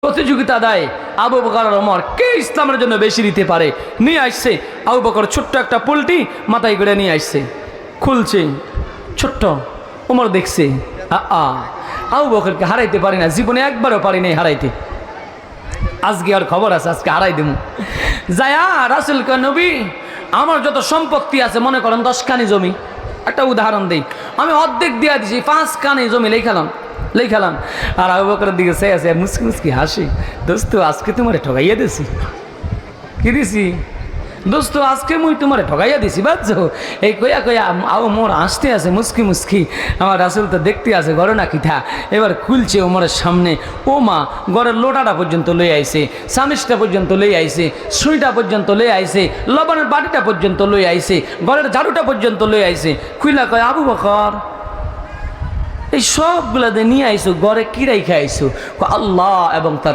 প্রতিযোগিতা দেয় আবু বকর আর ওমর কে ইসলামের জন্য বেশি দিতে পারে। নিয়ে আসছে আবু বকর ছোট্ট একটা পোলট্রি মাথায় করে নিয়ে আসছে, খুলছে ছোট্ট। ওমর দেখছে আবু বকরকে হারাইতে পারি না, জীবনে একবারও পারি নাই হারাইতে। আজকে আর খবর আছে, আজকে হারাই দেবো। যায়া রাসূল কয় নবী আমার যত সম্পত্তি আছে মনে করেন 10 কানি জমি, একটা উদাহরণ দিই, আমি অর্ধেক দিয়া দিছি, 5 কানি জমি লেখালাম। আর আবু বকরের দিকে সে আছে মুসকি মুসকি হাসি, দোস্ত আজকে তোমার ঠগাইয়া দিছি। কি দিছি দোস্ত? আজকে মুই তোমার ঠগাইয়া দিছি, বুঝছো? এই কইয়া মোর আসতে আছে মুসকি মুসকি। আমার রাসূল তো দেখতে আছে ঘরে না কিথা। এবার খুলছে ওমরের সামনে, ও মা ঘরের লোটাটা পর্যন্ত লই আইছে, চামিচটা পর্যন্ত লই আইছে, সুইটা পর্যন্ত লই আইছে, লবণের বাটিটা পর্যন্ত লই আইছে, ঘরের ঝাড়ুটা পর্যন্ত লই আইছে। খুইলা কয় আবু বকর এই সবগুলা দিয়ে নিয়ে আইসো, ঘরে কি রাইখা আইসো? আল্লাহ এবং তার